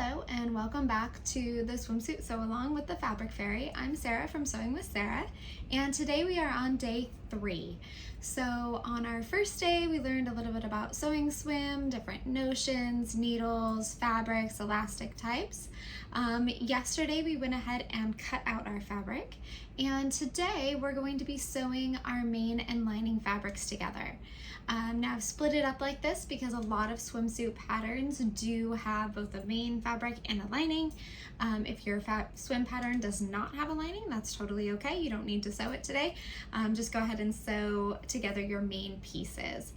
Hello and welcome back to the Swimsuit Sew Along with the Fabric Fairy. I'm Sarah from Sewing with Sarah, and today we are on day 3. So on our first day we learned a little bit about sewing swim, different notions, needles, fabrics, elastic types. Yesterday we went ahead and cut out our fabric, and today we're going to be sewing our main and lining fabrics together. Now I've split it up like this because a lot of swimsuit patterns do have both a main fabric and a lining. If your swim pattern does not have a lining, that's totally okay. You don't need to sew it today. Just go ahead and sew together your main pieces.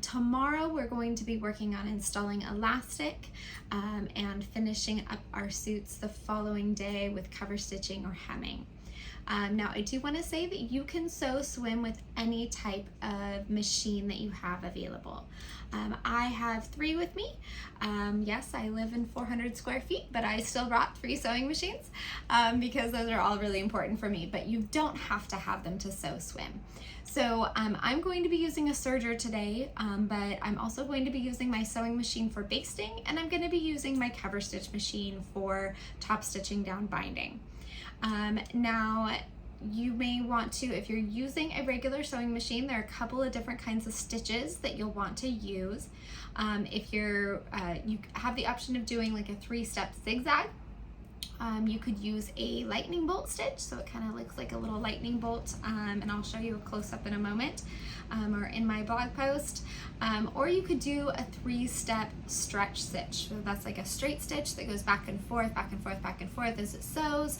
Tomorrow we're going to be working on installing elastic and finishing up our suits the following day with cover stitching or hemming. Now I do want to say that you can sew swim with any type of machine that you have available. I have 3 with me. Yes, I live in 400 square feet, but I still brought 3 sewing machines because those are all really important for me, but you don't have to have them to sew swim. So I'm going to be using a serger today, but I'm also going to be using my sewing machine for basting, and I'm going to be using my cover stitch machine for top stitching down binding. Now you may want to, if you're using a regular sewing machine, there are a couple of different kinds of stitches that you'll want to use. If you have the option of doing like a 3-step zigzag, you could use a lightning bolt stitch, so it kind of looks like a little lightning bolt, and I'll show you a close-up in a moment, or in my blog post. Or you could do a 3-step stretch stitch. So that's like a straight stitch that goes back and forth, back and forth, back and forth as it sews.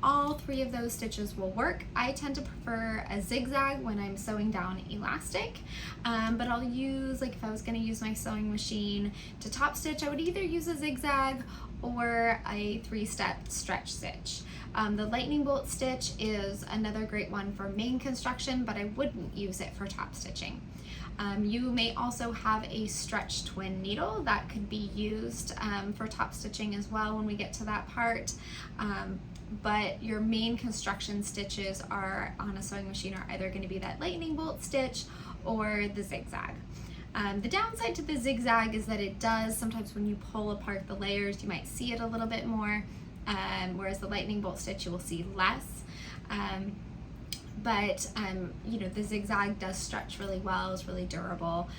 All 3 of those stitches will work. I tend to prefer a zigzag when I'm sewing down elastic, but I'll use, like if I was going to use my sewing machine to top stitch, I would either use a zigzag or a 3-step stretch stitch. The lightning bolt stitch is another great one for main construction, but I wouldn't use it for top stitching. You may also have a stretch twin needle that could be used for top stitching as well when we get to that part. But your main construction stitches are on a sewing machine are either going to be that lightning bolt stitch or the zigzag. The downside to the zigzag is that it does, sometimes when you pull apart the layers, you might see it a little bit more, whereas the lightning bolt stitch you will see less. But you know, the zigzag does stretch really well, it's really durable.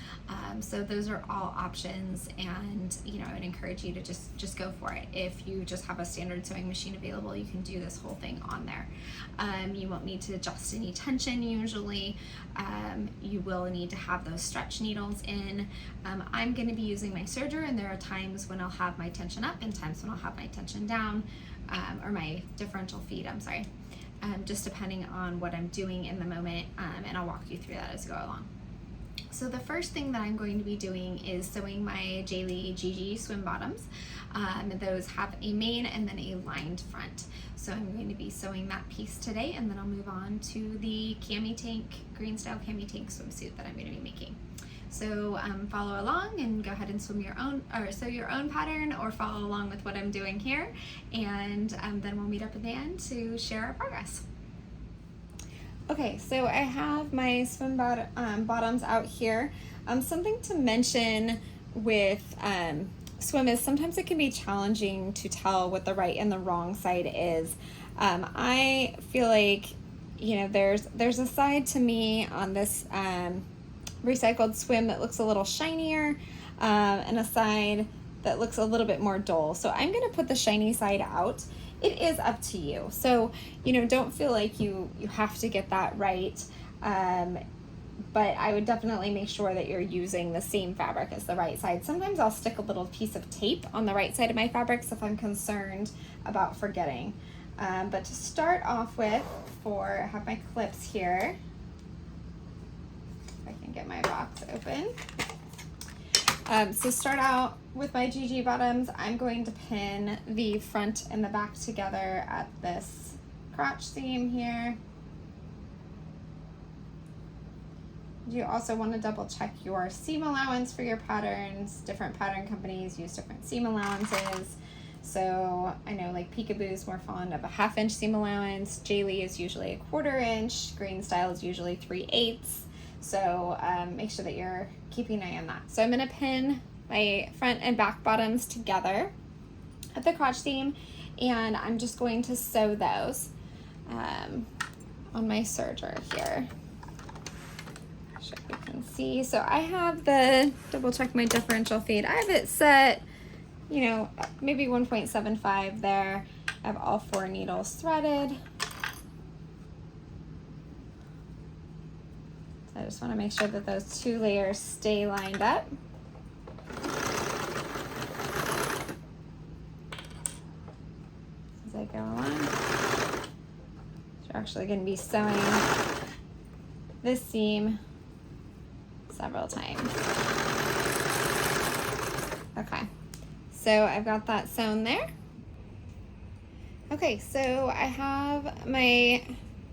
So those are all options, and you know, I would encourage you to just go for it. If you just have a standard sewing machine available, you can do this whole thing on there. You won't need to adjust any tension usually. You will need to have those stretch needles in. I'm going to be using my serger, and there are times when I'll have my tension up and times when I'll have my tension down, or my differential feed, I'm sorry. Just depending on what I'm doing in the moment, and I'll walk you through that as I go along. So the first thing that I'm going to be doing is sewing my Gigi swim bottoms. Those have a main and then a lined front. So I'm going to be sewing that piece today, and then I'll move on to the Greenstyle Cami tank swimsuit that I'm going to be making. So follow along and go ahead and swim your own, or sew your own pattern, or follow along with what I'm doing here, and then we'll meet up at the end to share our progress. Okay, so I have my swim bottoms out here. Something to mention with swim is sometimes it can be challenging to tell what the right and the wrong side is. I feel like, you know, there's a side to me on this recycled swim that looks a little shinier, and a side that looks a little bit more dull. So I'm going to put the shiny side out. It is up to you. So, you know, don't feel like you have to get that right. But I would definitely make sure that you're using the same fabric as the right side. Sometimes I'll stick a little piece of tape on the right side of my fabrics if I'm concerned about forgetting. But to start off with, I have my clips here. I can get my box open. So start out with my Gigi bottoms. I'm going to pin the front and the back together at this crotch seam here. You also want to double check your seam allowance for your patterns. Different pattern companies use different seam allowances. So I know like Peekaboo is more fond of a 1/2 inch seam allowance. Jaylee is usually a 1/4 inch. Greenstyle is usually 3/8. So make sure that you're keeping an eye on that. So I'm going to pin my front and back bottoms together. at the crotch seam, and I'm just going to sew those on my serger here. So you can see, so I have the, double check my differential fade, I have it set, you know, maybe 1.75 there. I have all 4 needles threaded. So I just want to make sure that those 2 layers stay lined up. As I go along. So we're actually going to be sewing this seam several times. Okay, so I've got that sewn there. Okay, so I have my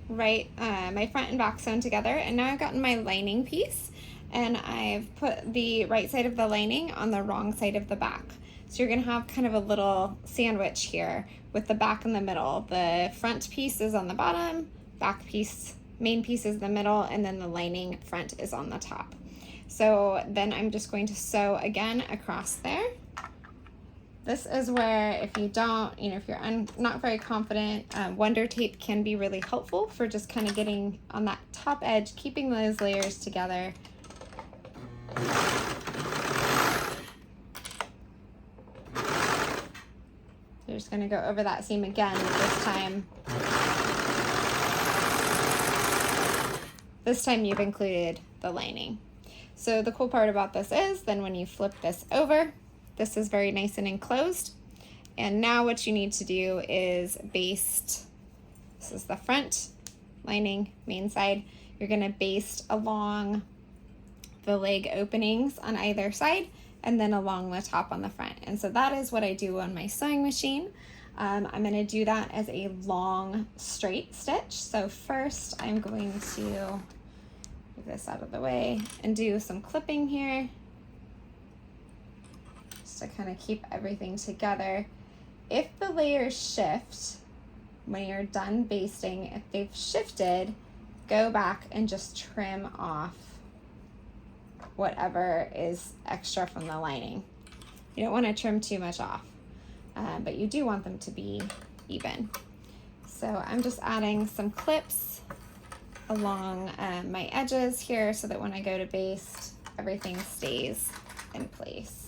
my front and back sewn together, and now I've gotten my lining piece, and I've put the right side of the lining on the wrong side of the back. So you're gonna have kind of a little sandwich here with the back in the middle. The front piece is on the bottom, back piece, main piece is the middle, and then the lining front is on the top. So then I'm just going to sew again across there. This is where, if you don't, you know, if you're not very confident, Wonder Tape can be really helpful for just kind of getting on that top edge, keeping those layers together. You're just going to go over that seam again this time. This time you've included the lining. So the cool part about this is then when you flip this over, this is very nice and enclosed. And now what you need to do is baste. This is the front lining, main side. You're gonna baste along the leg openings on either side and then along the top on the front. And so that is what I do on my sewing machine. I'm gonna do that as a long straight stitch. So first I'm going to move this out of the way and do some clipping here just to kind of keep everything together. If the layers shift when you're done basting, if they've shifted, go back and just trim off whatever is extra from the lining. You don't want to trim too much off, but you do want them to be even. So I'm just adding some clips along my edges here so that when I go to baste, everything stays in place.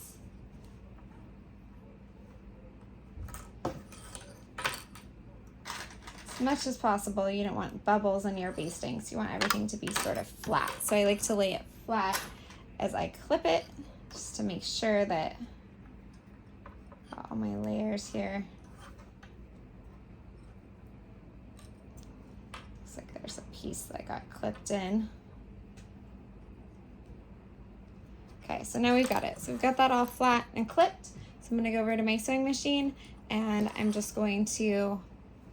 As much as possible, you don't want bubbles in your basting, so you want everything to be sort of flat. So I like to lay it flat as I clip it, just to make sure that all my layers here. Looks like there's a piece that got clipped in. Okay, so now we've got it. So we've got that all flat and clipped. So I'm gonna go over to my sewing machine and I'm just going to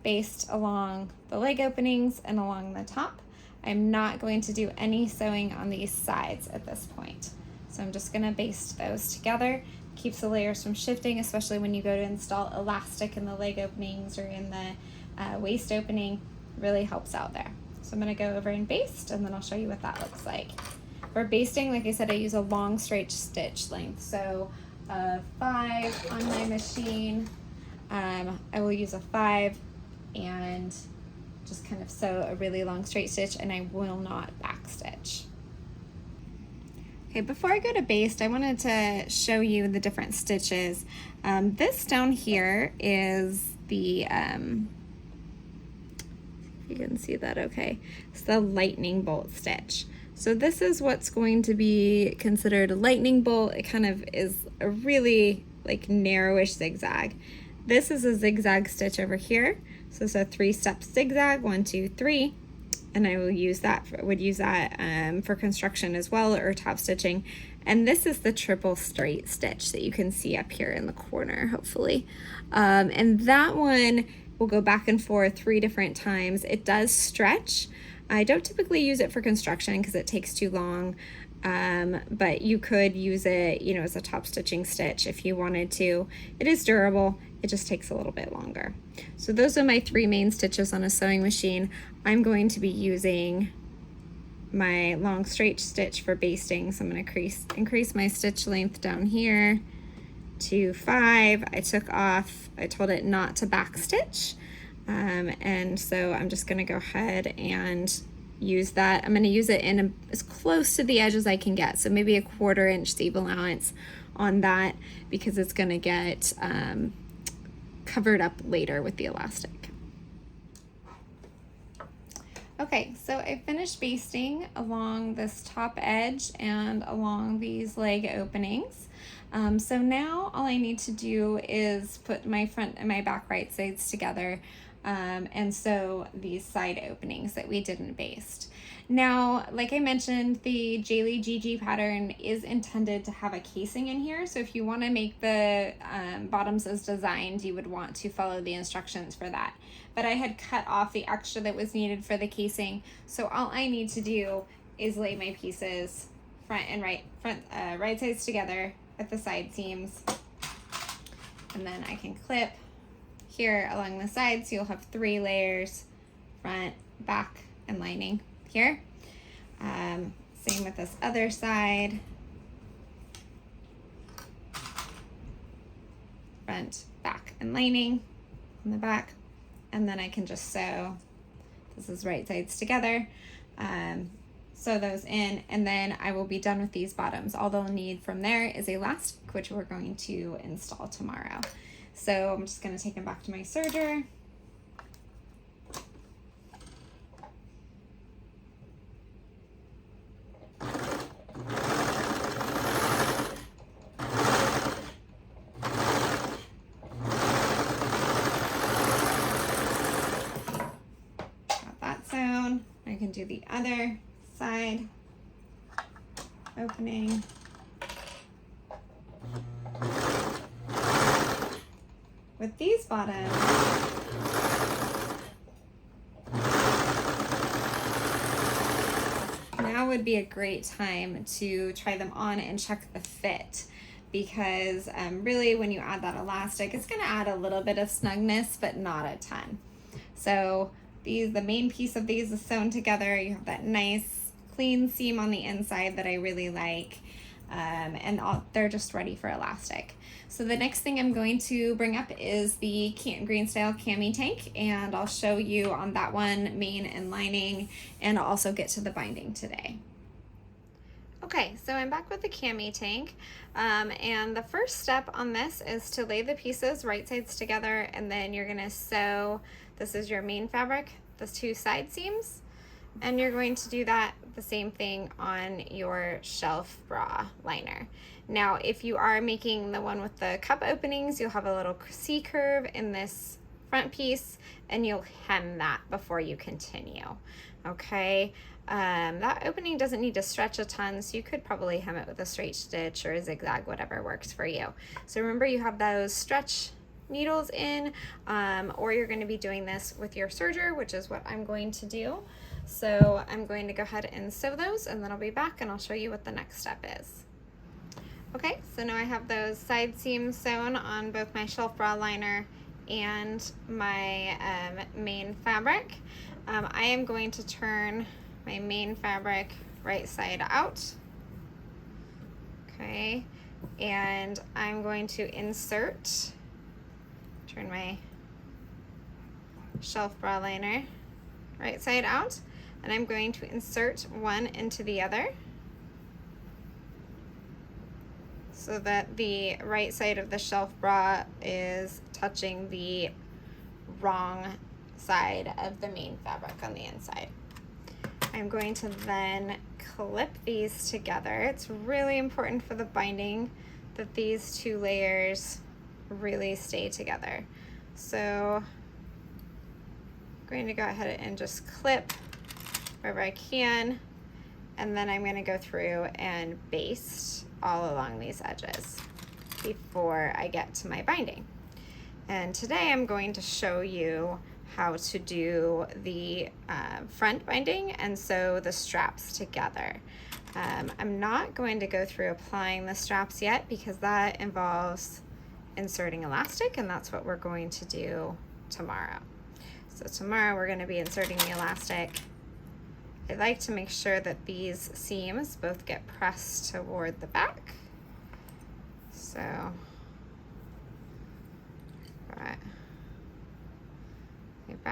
baste along the leg openings and along the top. I'm not going to do any sewing on these sides at this point. So I'm just gonna baste those together. Keeps the layers from shifting, especially when you go to install elastic in the leg openings or in the waist opening. Really helps out there. So I'm gonna go over and baste, and then I'll show you what that looks like. For basting, like I said, I use a long straight stitch length. So a 5 on my machine. I will use a 5 and just kind of sew a really long straight stitch, and I will not back stitch. Okay, before I go to baste, I wanted to show you the different stitches. This down here is the, you can see that okay, it's the lightning bolt stitch. So this is what's going to be considered a lightning bolt. It kind of is a really like narrowish zigzag. This is a zigzag stitch over here. So it's a 3-step zigzag, 1, 2, 3, and I will use that for construction as well, or top stitching. And this is the triple straight stitch that you can see up here in the corner, hopefully. And that one will go back and forth 3 different times. It does stretch. I don't typically use it for construction because it takes too long, but you could use it, you know, as a top stitching stitch if you wanted to. It is durable. It just takes a little bit longer. So those are my 3 main stitches on a sewing machine. I'm going to be using my long straight stitch for basting. So I'm going to increase my stitch length down here to 5. I took off, I told it not to backstitch. And so I'm just gonna go ahead and use that. I'm gonna use it in as close to the edge as I can get. So maybe a 1/4 inch seam allowance on that, because it's gonna get covered up later with the elastic. Okay, so I finished basting along this top edge and along these leg openings. So now all I need to do is put my front and my back right sides together and sew these side openings that we didn't baste. Now, like I mentioned, the Gigi pattern is intended to have a casing in here. So if you want to make the bottoms as designed, you would want to follow the instructions for that. But I had cut off the extra that was needed for the casing. So all I need to do is lay my pieces right sides together at the side seams. And then I can clip here along the sides. So you'll have 3 layers, front, back, and lining here. Same with this other side. Front, back, and lining on the back. And then I can just sew, this is right sides together, sew those in, and then I will be done with these bottoms. All they'll need from there is elastic, which we're going to install tomorrow. So I'm just gonna take them back to my serger. I can do the other side opening. With these bottoms, now would be a great time to try them on and check the fit, because really when you add that elastic, it's going to add a little bit of snugness, but not a ton. So the main piece of these is sewn together. You have that nice clean seam on the inside that I really like, and they're just ready for elastic. So the next thing I'm going to bring up is the Greenstyle Cami tank, and I'll show you on that one main and lining, and I'll also get to the binding today. Okay, so I'm back with the Cami tank, and the first step on this is to lay the pieces right sides together, and then you're gonna sew, this is your main fabric, the 2 side seams, and you're going to do that the same thing on your shelf bra liner. Now, if you are making the one with the cup openings, you'll have a little C curve in this front piece, and you'll hem that before you continue, okay? That opening doesn't need to stretch a ton, so you could probably hem it with a straight stitch or a zigzag, whatever works for you. So remember, you have those stretch needles in, or you're going to be doing this with your serger, which is what I'm going to do. So I'm going to go ahead and sew those, and then I'll be back and I'll show you what the next step is. Okay, so now I have those side seams sewn on both my shelf bra liner and my main fabric. I am going to turn my main fabric right side out. Okay, and I'm going to turn my shelf bra liner right side out, and I'm going to insert one into the other so that the right side of the shelf bra is touching the wrong side of the main fabric on the inside. I'm going to then clip these together. It's really important for the binding that these 2 layers really stay together. So I'm going to go ahead and just clip wherever I can, and then I'm going to go through and baste all along these edges before I get to my binding. And today I'm going to show you how to do the front binding and sew the straps together. I'm not going to go through applying the straps yet, because that involves inserting elastic, and that's what we're going to do tomorrow. So tomorrow we're going to be inserting the elastic. I like to make sure that these seams both get pressed toward the back. So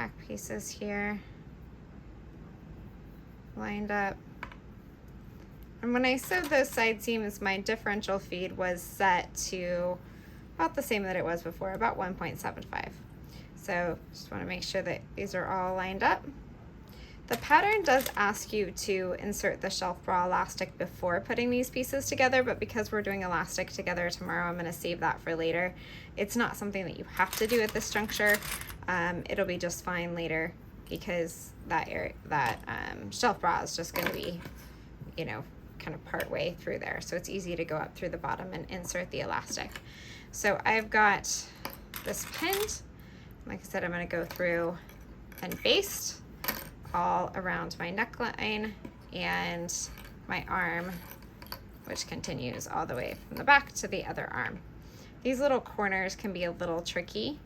back pieces here lined up. And when I sewed those side seams, my differential feed was set to about the same that it was before, about 1.75. So just want to make sure that these are all lined up. The pattern does ask you to insert the shelf bra elastic before putting these pieces together, but because we're doing elastic together tomorrow, I'm going to save that for later. It's not something that you have to do at this juncture. It'll be just fine later because that shelf bra is just going to be, you know, kind of part way through there. So it's easy to go up through the bottom and insert the elastic. So I've got this pinned. Like I said, I'm going to go through and baste all around my neckline and my arm, which continues all the way from the back to the other arm. These little corners can be a little tricky.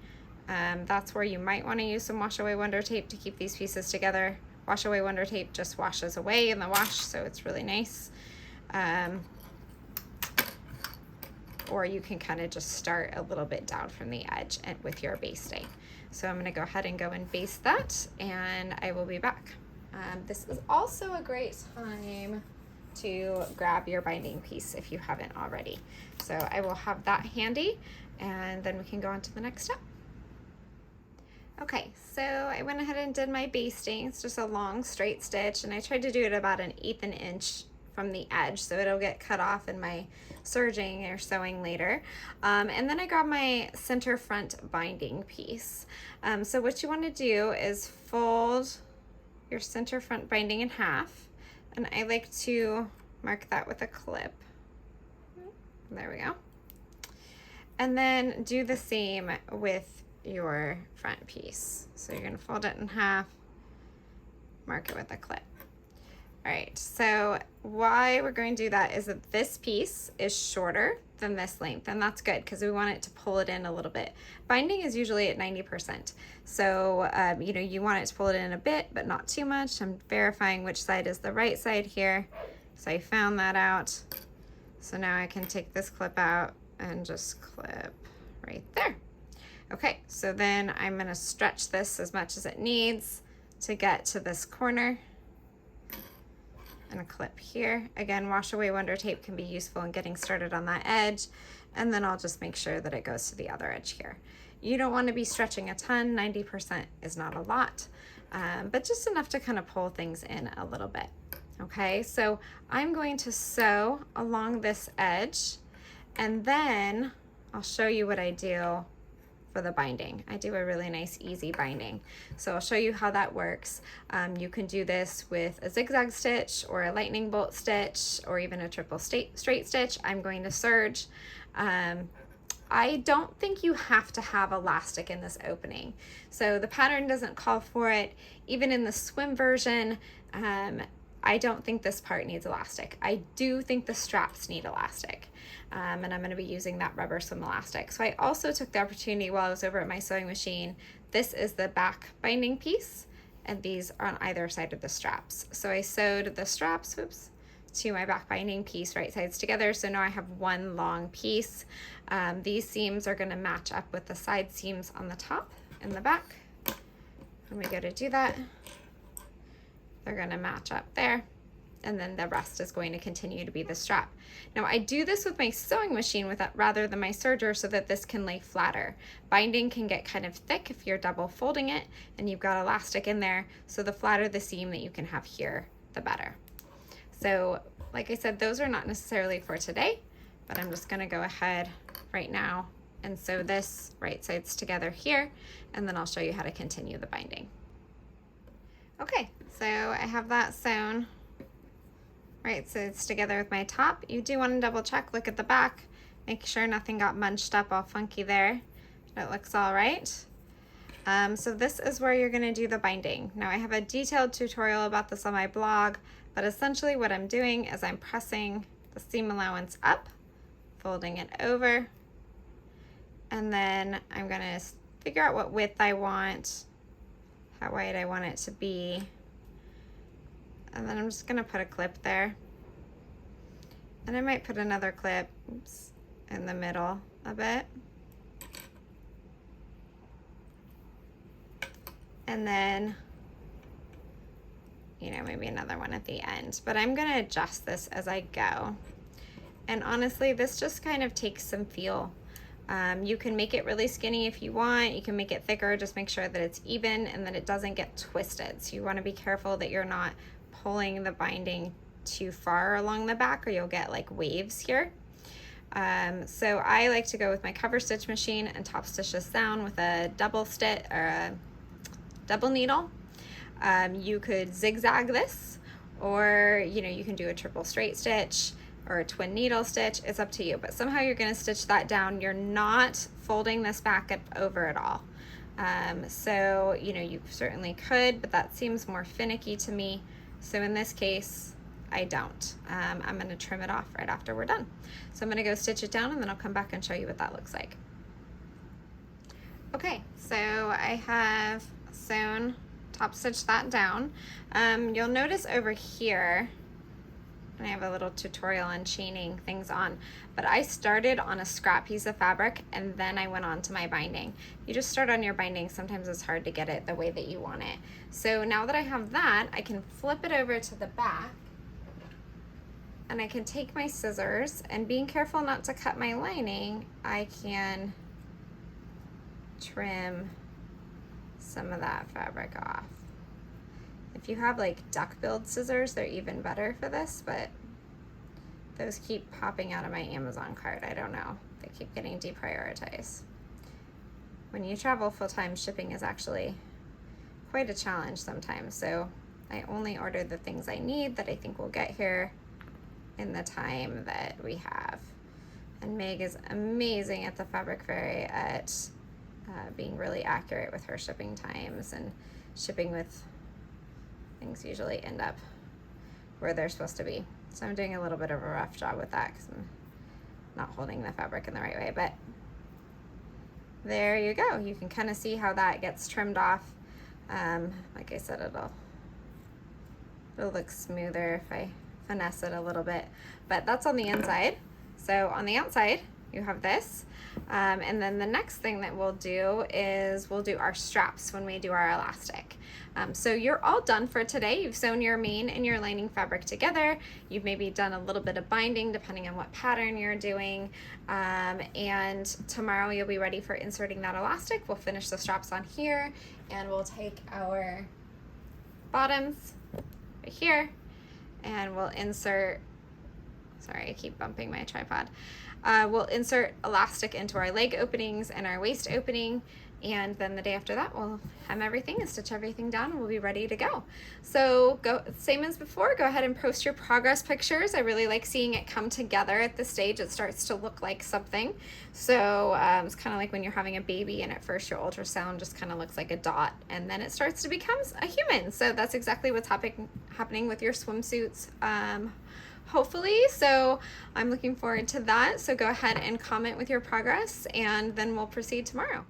That's where you might want to use some wash away wonder tape to keep these pieces together. Wash away wonder tape just washes away in the wash, so it's really nice. Or you can kind of just start a little bit down from the edge and with your basting. So I'm going to go ahead and go and baste that, and I will be back. This is also a great time to grab your binding piece if you haven't already. So I will have that handy, and then we can go on to the next step. Okay, so I went ahead and did my basting. It's just a long straight stitch, and I tried to do it about 1/8 inch from the edge so it'll get cut off in my serging or sewing later. And then I grabbed my center front binding piece. So what you want to do is fold your center front binding in half, and I like to mark that with a clip. There we go. And then do the same with your front piece. So you're going to fold it in half, mark it with a clip. All right, so why we're going to do that is that this piece is shorter than this length, and that's good because we want it to pull it in a little bit. Binding is usually at 90%, so you know, you want it to pull it in a bit, but not too much. I'm verifying which side is the right side here, so I found that out. So now I can take this clip out and just clip right there. Okay, so then I'm going to stretch this as much as it needs to get to this corner. And a clip here. Again, wash away wonder tape can be useful in getting started on that edge, and then I'll just make sure that it goes to the other edge here. You don't want to be stretching a ton. 90% is not a lot, but just enough to kind of pull things in a little bit. Okay, so I'm going to sew along this edge, and then I'll show you what I do for the binding. I do a really nice easy binding, so I'll show you how that works. You can do this with a zigzag stitch or a lightning bolt stitch or even a triple straight stitch. I'm going to serge. I don't think you have to have elastic in this opening, so the pattern doesn't call for it. Even in the swim version, I don't think this part needs elastic. I do think the straps need elastic. And I'm going to be using that rubber swim elastic. So I also took the opportunity while I was over at my sewing machine. This is the back binding piece, and these are on either side of the straps. So I sewed the straps, to my back binding piece, right sides together. So now I have one long piece. These seams are going to match up with the side seams on the top and the back. When we go to do that, they're going to match up there, and then the rest is going to continue to be the strap. Now I do this with my sewing machine rather than my serger so that this can lay flatter. Binding can get kind of thick if you're double folding it and you've got elastic in there, so the flatter the seam that you can have here, the better. So like I said, those are not necessarily for today, but I'm just going to go ahead right now and sew this right sides together here, and then I'll show you how to continue the binding. Okay, so I have that sewn right sides together with my top. You do want to double check, look at the back, make sure nothing got munched up all funky there. It looks all right. So this is where you're going to do the binding. Now I have a detailed tutorial about this on my blog, but essentially what I'm doing is I'm pressing the seam allowance up, folding it over, and then I'm going to figure out what width I want, how wide I want it to be, and then I'm just going to put a clip there, and I might put another clip in the middle a bit. and then, you know, maybe another one at the end. But I'm gonna adjust this as I go. And honestly, this just kind of takes some feel. You can make it really skinny if you want. You can make it thicker. Just make sure that it's even and that it doesn't get twisted. So you want to be careful that you're not pulling the binding too far along the back, or you'll get like waves here. So I like to go with my cover stitch machine and top stitch this down with a double stitch or a double needle. You could zigzag this, or you know, you can do a triple straight stitch or a twin needle stitch. It's up to you, but somehow you're going to stitch that down. You're not folding this back over at all. So you know, you certainly could, but that seems more finicky to me. So in this case, I don't. I'm going to trim it off right after we're done. So I'm going to go stitch it down, and then I'll come back and show you what that looks like. Okay, so I have sewn, top stitch that down. You'll notice over here, I have a little tutorial on chaining things on, but I started on a scrap piece of fabric and then I went on to my binding. You just start on your binding. Sometimes it's hard to get it the way that you want it. So now that I have that, I can flip it over to the back, and I can take my scissors, and being careful not to cut my lining, I can trim some of that fabric off. If you have like duck-billed scissors, they're even better for this, but those keep popping out of my Amazon cart. I don't know. They keep getting deprioritized. When you travel full-time, shipping is actually quite a challenge sometimes. So I only order the things I need that I think will get here in the time that we have. And Meg is amazing at the Fabric Fairy at being really accurate with her shipping times, and shipping with things usually end up where they're supposed to be. So I'm doing a little bit of a rough job with that because I'm not holding the fabric in the right way, but there you go. You can kind of see how that gets trimmed off. Like I said, it'll look smoother if I finesse it a little bit, but that's on the inside. So on the outside, you have this. And then the next thing that we'll do is we'll do our straps when we do our elastic. So you're all done for today. You've sewn your main and your lining fabric together. You've maybe done a little bit of binding depending on what pattern you're doing. And tomorrow you'll be ready for inserting that elastic. We'll finish the straps on here, and we'll take our bottoms right here, and we'll insert, sorry, I keep bumping my tripod. We'll insert elastic into our leg openings and our waist opening, and then the day after that we'll hem everything and stitch everything down, and we'll be ready to go. So same as before, go ahead and post your progress pictures. I really like seeing it come together at this stage. It starts to look like something. So it's kind of like when you're having a baby and at first your ultrasound just kind of looks like a dot, and then it starts to become a human. So that's exactly what's happening with your swimsuits, hopefully. So I'm looking forward to that. So go ahead and comment with your progress, and then we'll proceed tomorrow.